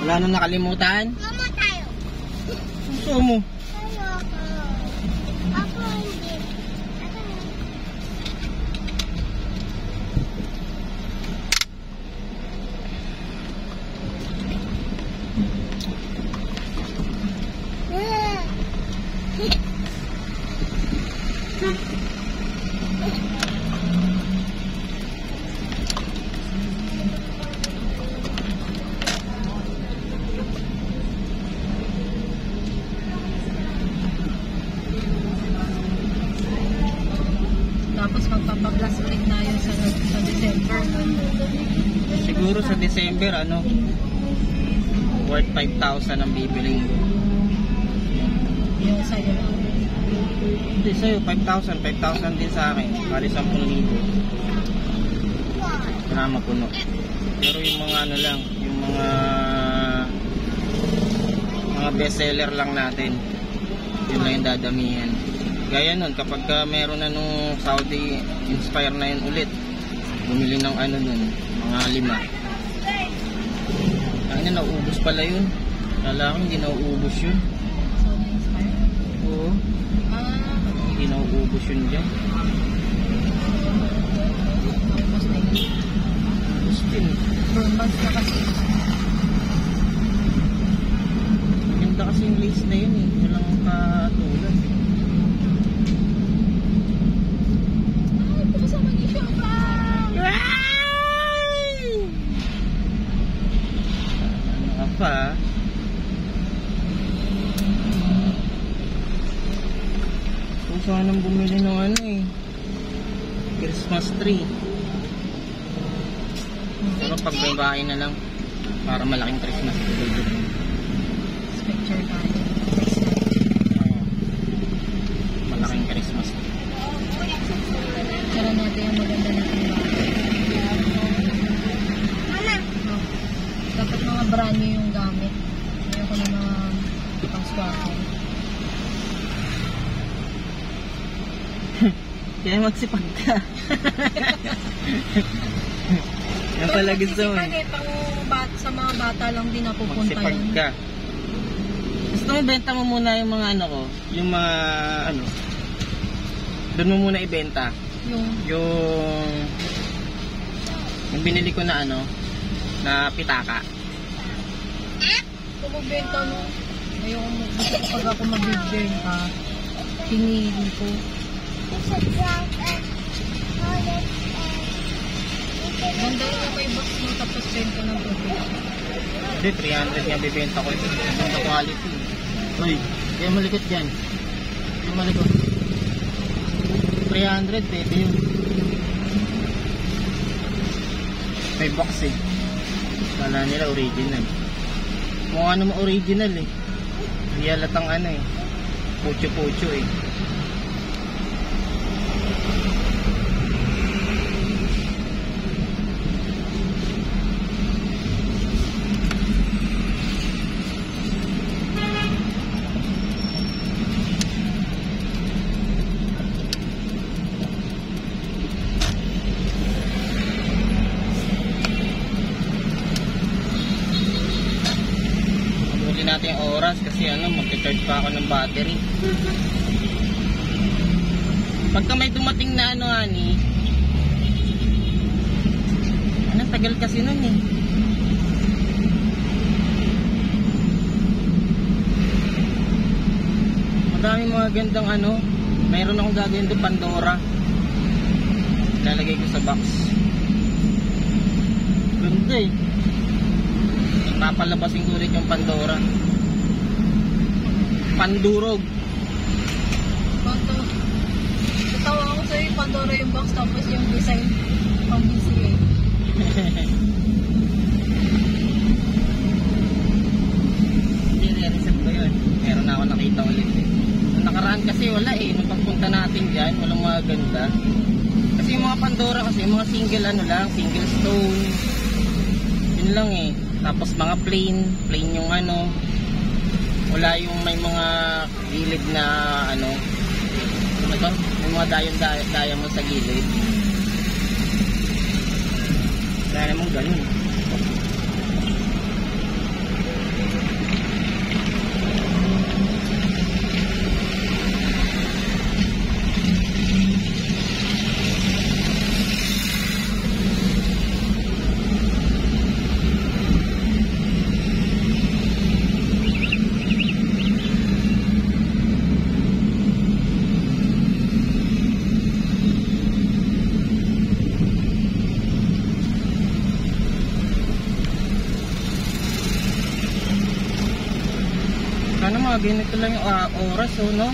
Wala nang nakalimutan? Mama tayo. Gusto mo? Ayoko. Ako hindi. Tapos magpapaglas ulit na yun sa December. Siguro sa December, ano, worth 5,000 ang bibiling ko. Yung sa'yo lang. Hindi, sa'yo, 5,000. 5,000 din sa akin. Bali 10,000. Para mapuno. Pero yung mga ano lang, yung mga bestseller lang natin. Yun lang yung dadamihan. Gaya nun, kapag meron na nung Saudi Inspire na yun ulit, bumili ng ano nun, mga 5. Ay na, nauubos pala yun. Kala ko hindi nauubos yun. Saudi Inspire? Oo. Ah. Hindi nauubos yun dyan. Almost na yun. Justin. 4 months na kasi. Ganda kasi yung lace na yun eh. Walang katulad. Ay, bukas ang mag-i-shop pa! Ano ka pa? Kung saan nang bumili ng ano eh, Christmas tree. Pero pag babae na lang, para malaking Christmas tree. Picture tayo. Malaking Christmas tree. Tara natin yung maganda na timbangan. Oh. Dapat mga brand new yung gamit. Ayoko na mga pang-swapping. Kaya magsipag ka. Yan pala gusto mo eh. Sa mga bata lang din napupunta Magsipag yun. ka. Gusto mo benta mo muna yung mga ano ko, yung mga ano, doon mo muna ibenta. Yung binili ko na ano, na pitaka. Kung magbenta mo, ayoko mo, gusto ko pag ako magbibenta, pinili ko. Ganda yun ako yung box mo, tapos benta ng tubig. Hindi, 300 nga bibenta ko ito. Ganda quality. Uy, kaya malikot dyan. Kaya malikot. 300, pwede yun. May box eh. Kala nila original. Mukha naman original eh. Hindi halatang ano eh. Pucho-pucho eh. Natin yung oras kasi ano, mag-charge pa ako ng battery. Pagka may dumating na ano, ani, ano, tagal kasi nun eh. Madami mga gandang ano, mayroon akong gagawin doon, Pandora. Lalagay ko sa box. Ganda eh. Papalabasin ko ulit yung Pandora. Pandurog. Natawa ako sa'yo yung Pandora yung box, tapos yung design pang BCA. Hindi, re-reset ko yun. Meron na ako nakita ulit. Nung nakaraan kasi wala eh. Nung pagpunta natin dyan, walang mga ganda. Kasi yung mga Pandora kasi, yung mga single ano lang, single stone. Yun lang eh. Tapos mga plain yung ano, wala yung may mga gilid na ano, ano to? May mga dayon mo sa gilid. Wala namang ganun. Sana mga ganito lang yung oras, oh, no?